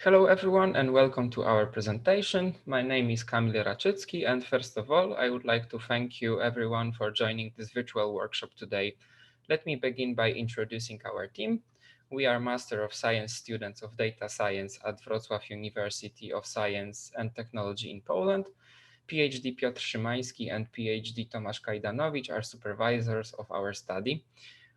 Hello everyone and welcome to our presentation. My name is Kamil Raczycki, and first of all, I would like to thank you everyone for joining this virtual workshop today. Let me begin by introducing our team. We are Master of Science students of Data Science at Wrocław University of Science and Technology in Poland. PhD Piotr Szymański and PhD Tomasz Kajdanowicz are supervisors of our study.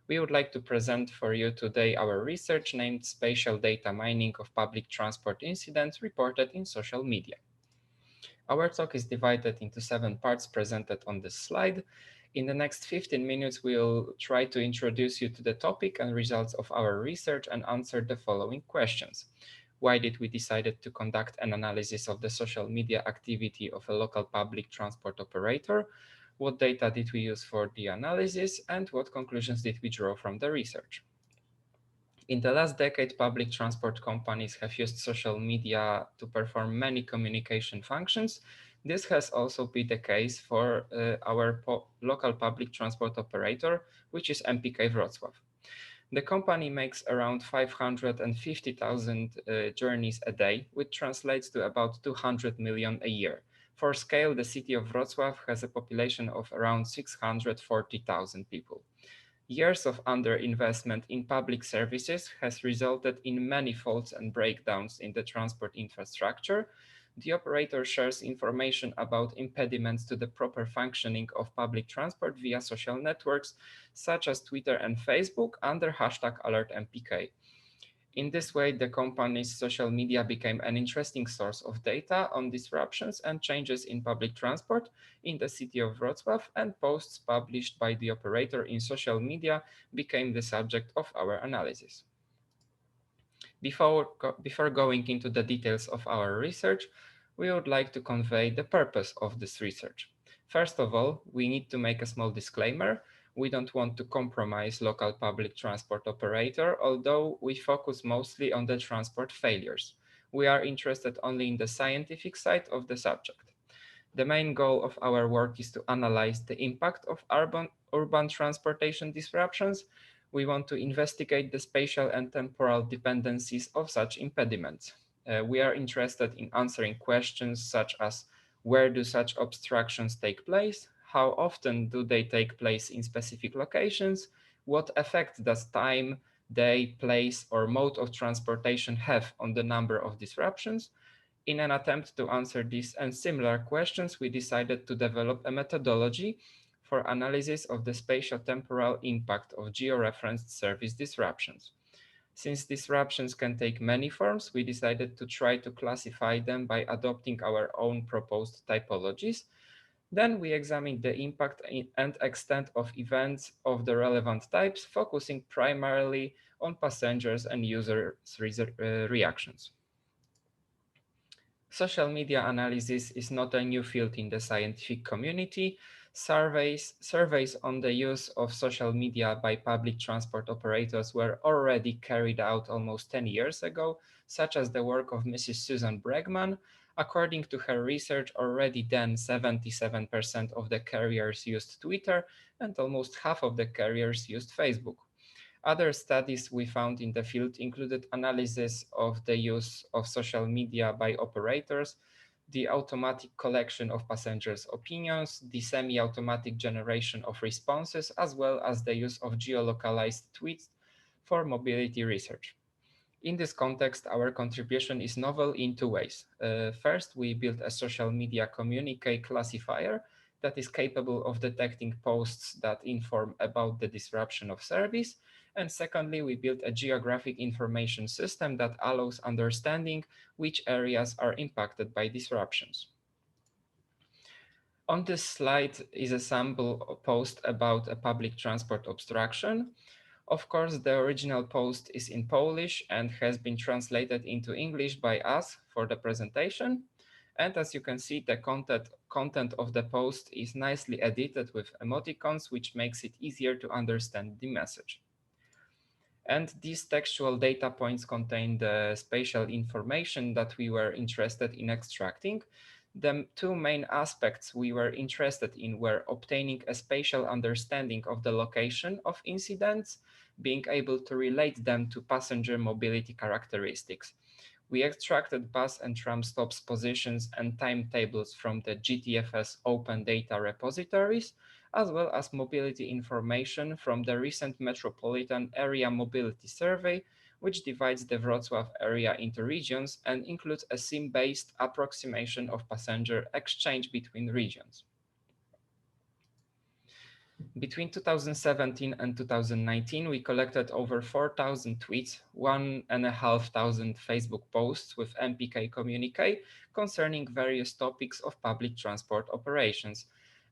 We would like to present for you today our research named Spatial Data Mining of Public Transport Incidents Reported in Social Media. Our talk is divided into 7 parts presented on this slide. In the next 15 minutes, we'll try to introduce you to the topic and results of our research and answer the following questions. Why did we decide to conduct an analysis of the social media activity of a local public transport operator? What data did we use for the analysis, and what conclusions did we draw from the research? In the last decade, public transport companies have used social media to perform many communication functions. This has also been the case for our local public transport operator, which is MPK Wrocław. The company makes around 550,000 journeys a day, which translates to about 200 million a year. For scale, the city of Wrocław has a population of around 640,000 people. Years of underinvestment in public services has resulted in many faults and breakdowns in the transport infrastructure. The operator shares information about impediments to the proper functioning of public transport via social networks such as Twitter and Facebook under #AlertMPK. In this way, the company's social media became an interesting source of data on disruptions and changes in public transport in the city of Wrocław, and posts published by the operator in social media became the subject of our analysis. Before going into the details of our research, we would like to convey the purpose of this research. First of all, we need to make a small disclaimer. We don't want to compromise local public transport operator, although we focus mostly on the transport failures. We are interested only in the scientific side of the subject. The main goal of our work is to analyze the impact of urban transportation disruptions. We want to investigate the spatial and temporal dependencies of such impediments. We are interested in answering questions such as where do such obstructions take place, how often do they take place in specific locations, what effect does time, day, place, or mode of transportation have on the number of disruptions. In an attempt to answer these and similar questions, we decided to develop a methodology for analysis of the spatio-temporal impact of georeferenced service disruptions. Since disruptions can take many forms, we decided to try to classify them by adopting our own proposed typologies. Then we examined the impact and extent of events of the relevant types, focusing primarily on passengers and users' reactions. Social media analysis is not a new field in the scientific community. Surveys on the use of social media by public transport operators were already carried out almost 10 years ago, such as the work of Mrs. Susan Bregman. According to her research, already then 77% of the carriers used Twitter and almost half of the carriers used Facebook. Other studies we found in the field included analysis of the use of social media by operators, the automatic collection of passengers' opinions, the semi-automatic generation of responses, as well as the use of geolocalized tweets for mobility research. In this context, our contribution is novel in two ways. First, we built a social media communique classifier that is capable of detecting posts that inform about the disruption of service. And secondly, we built a geographic information system that allows understanding which areas are impacted by disruptions. On this slide is a sample post about a public transport obstruction. Of course, the original post is in Polish and has been translated into English by us for the presentation. And as you can see, the content of the post is nicely edited with emoticons, which makes it easier to understand the message. And these textual data points contain the spatial information that we were interested in extracting. The two main aspects we were interested in were obtaining a spatial understanding of the location of incidents, being able to relate them to passenger mobility characteristics. We extracted bus and tram stops positions and timetables from the GTFS open data repositories, as well as mobility information from the recent Metropolitan Area Mobility Survey, which divides the Wrocław area into regions and includes a SIM-based approximation of passenger exchange between regions. Between 2017 and 2019, we collected over 4,000 tweets, 1,500 Facebook posts with MPK communique concerning various topics of public transport operations.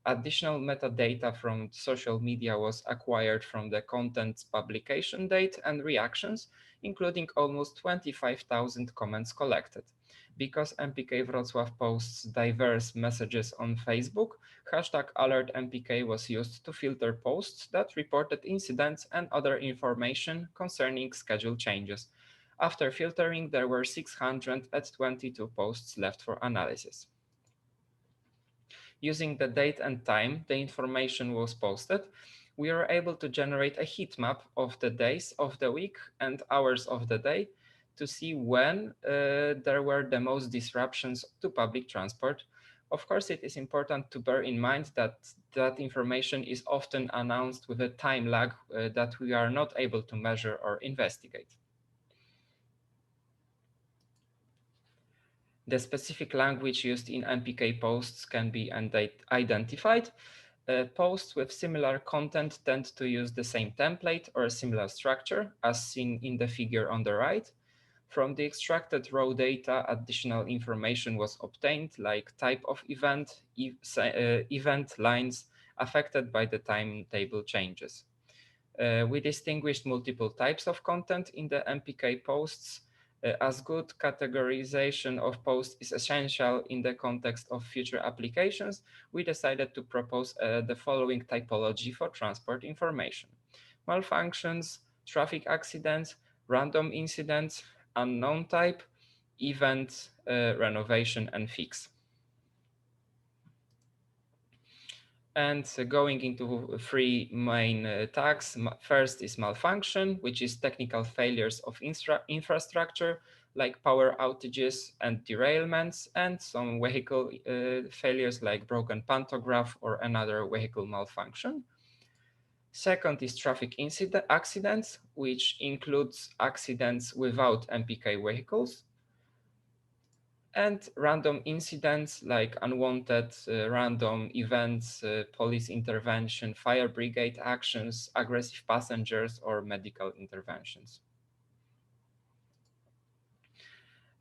Additional metadata from social media was acquired from the content's publication date and reactions, including almost 25,000 comments collected. Because MPK Wrocław posts diverse messages on Facebook, hashtag #alertmpk was used to filter posts that reported incidents and other information concerning schedule changes. After filtering, there were 622 posts left for analysis. Using the date and time the information was posted, we were able to generate a heat map of the days of the week and hours of the day to see when there were the most disruptions to public transport. Of course, it is important to bear in mind that that information is often announced with a time lag that we are not able to measure or investigate. The specific language used in MPK posts can be identified. Posts with similar content tend to use the same template or a similar structure, as seen in the figure on the right. From the extracted raw data, additional information was obtained, like type of event, event lines affected by the timetable changes. We distinguished multiple types of content in the MPK posts. As good categorization of posts is essential in the context of future applications, we decided to propose the following typology for transport information: malfunctions, traffic accidents, random incidents, unknown type, event, renovation, and fix. And going into three main tags. First is malfunction, which is technical failures of infrastructure, like power outages and derailments, and some vehicle failures like broken pantograph or another vehicle malfunction. Second is traffic accidents, which includes accidents without MPK vehicles, and random incidents like unwanted random events, police intervention, fire brigade actions, aggressive passengers, or medical interventions.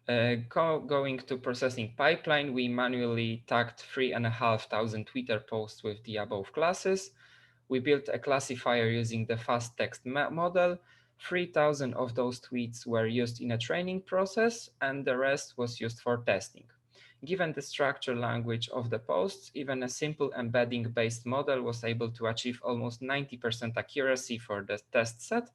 Going to processing pipeline, we manually tagged 3,500 Twitter posts with the above classes. We built a classifier using the fast text model. 3,000 of those tweets were used in a training process, and the rest was used for testing. Given the structure language of the posts, even a simple embedding-based model was able to achieve almost 90% accuracy for the test set,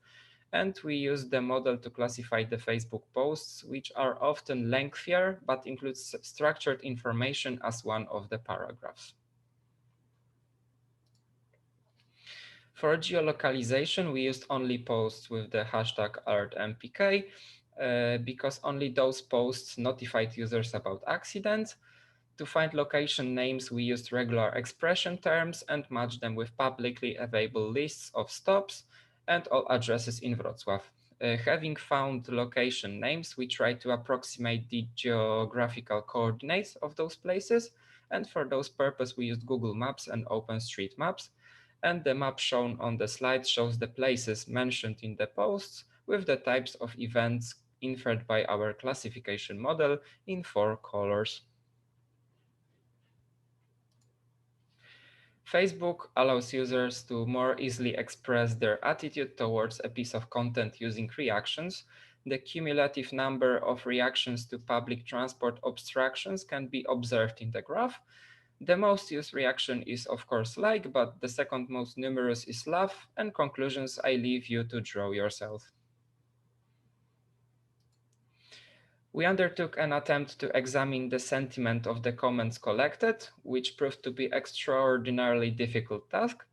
and we used the model to classify the Facebook posts, which are often lengthier but includes structured information as one of the paragraphs. For geolocalization, we used only posts with the hashtag #alertmpk because only those posts notified users about accidents. To find location names, we used regular expression terms and matched them with publicly available lists of stops and all addresses in Wrocław. Having found location names, we tried to approximate the geographical coordinates of those places, and for those purpose, we used Google Maps and OpenStreetMaps. And the map shown on the slide shows the places mentioned in the posts with the types of events inferred by our classification model in 4 colors. Facebook allows users to more easily express their attitude towards a piece of content using reactions. The cumulative number of reactions to public transport obstructions can be observed in the graph. The most used reaction is of course like, but the second most numerous is laugh, and conclusions I leave you to draw yourself. We undertook an attempt to examine the sentiment of the comments collected, which proved to be extraordinarily difficult task.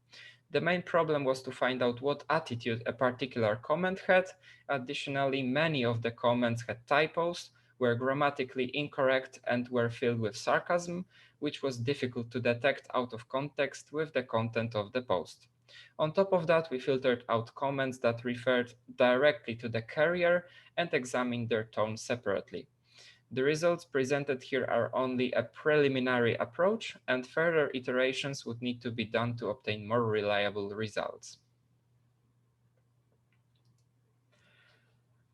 The main problem was to find out what attitude a particular comment had. Additionally, many of the comments had typos, were grammatically incorrect, and were filled with sarcasm, which was difficult to detect out of context with the content of the post. On top of that, we filtered out comments that referred directly to the carrier and examined their tone separately. The results presented here are only a preliminary approach, and further iterations would need to be done to obtain more reliable results.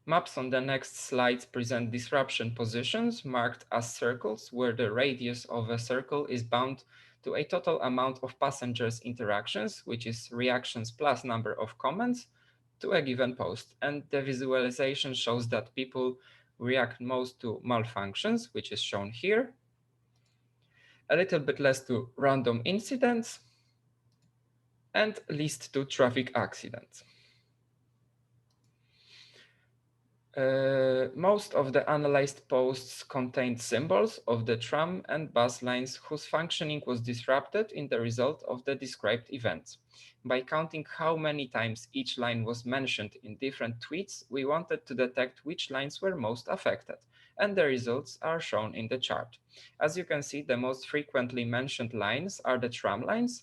Maps on the next slides present disruption positions marked as circles, where the radius of a circle is bound to a total amount of passengers' interactions, which is reactions plus number of comments, to a given post. And the visualization shows that people react most to malfunctions, which is shown here, a little bit less to random incidents, and least to traffic accidents. Most of the analyzed posts contained symbols of the tram and bus lines whose functioning was disrupted in the result of the described events. By counting how many times each line was mentioned in different tweets, we wanted to detect which lines were most affected, and the results are shown in the chart. As you can see, the most frequently mentioned lines are the tram lines.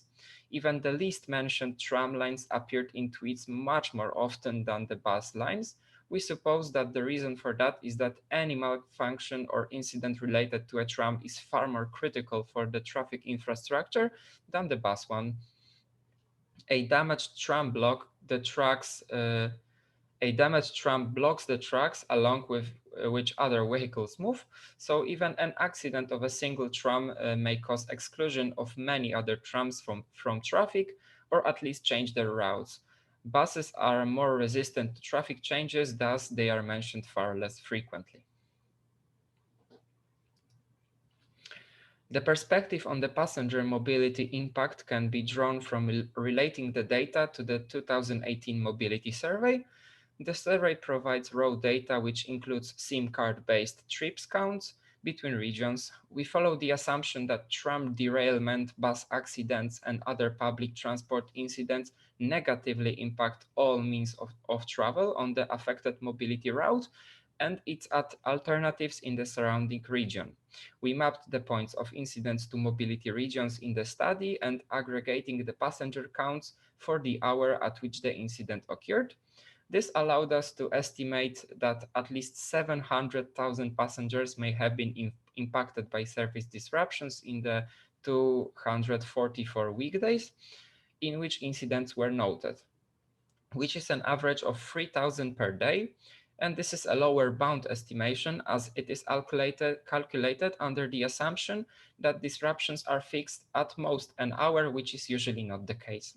Even the least mentioned tram lines appeared in tweets much more often than the bus lines. We suppose that the reason for that is that any malfunction or incident related to a tram is far more critical for the traffic infrastructure than the bus one. A damaged tram block the tracks. A damaged tram blocks the tracks along with which other vehicles move. So even an accident of a single tram may cause exclusion of many other trams from traffic, or at least change their routes. Buses are more resistant to traffic changes, thus they are mentioned far less frequently. The perspective on the passenger mobility impact can be drawn from relating the data to the 2018 mobility survey. The survey provides raw data which includes SIM card-based trips counts between regions. We follow the assumption that tram derailment, bus accidents, and other public transport incidents negatively impact all means of travel on the affected mobility route and its alternatives in the surrounding region. We mapped the points of incidents to mobility regions in the study and aggregating the passenger counts for the hour at which the incident occurred. This allowed us to estimate that at least 700,000 passengers may have been impacted by service disruptions in the 244 weekdays in which incidents were noted, which is an average of 3,000 per day. And this is a lower bound estimation as it is calculated under the assumption that disruptions are fixed at most an hour, which is usually not the case.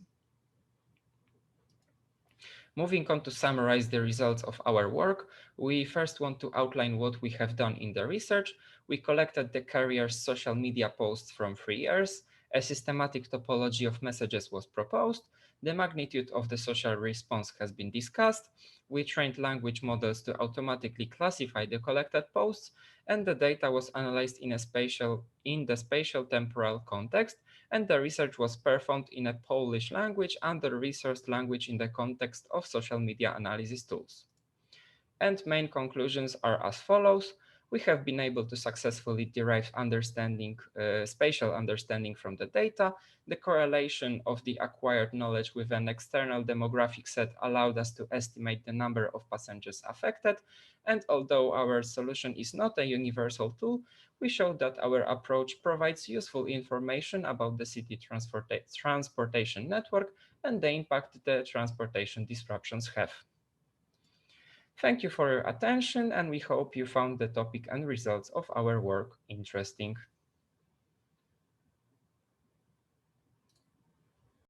Moving on to summarize the results of our work, we first want to outline what we have done in the research. We collected the carrier's social media posts from 3 years. A systematic topology of messages was proposed. The magnitude of the social response has been discussed. We trained language models to automatically classify the collected posts, and the data was analyzed in the spatial temporal context, and the research was performed in a Polish language and the resource language in the context of social media analysis tools. And main conclusions are as follows. We have been able to successfully derive spatial understanding from the data. The correlation of the acquired knowledge with an external demographic set allowed us to estimate the number of passengers affected. And although our solution is not a universal tool, we showed that our approach provides useful information about the city transportation network and the impact the transportation disruptions have. Thank you for your attention, and we hope you found the topic and results of our work interesting.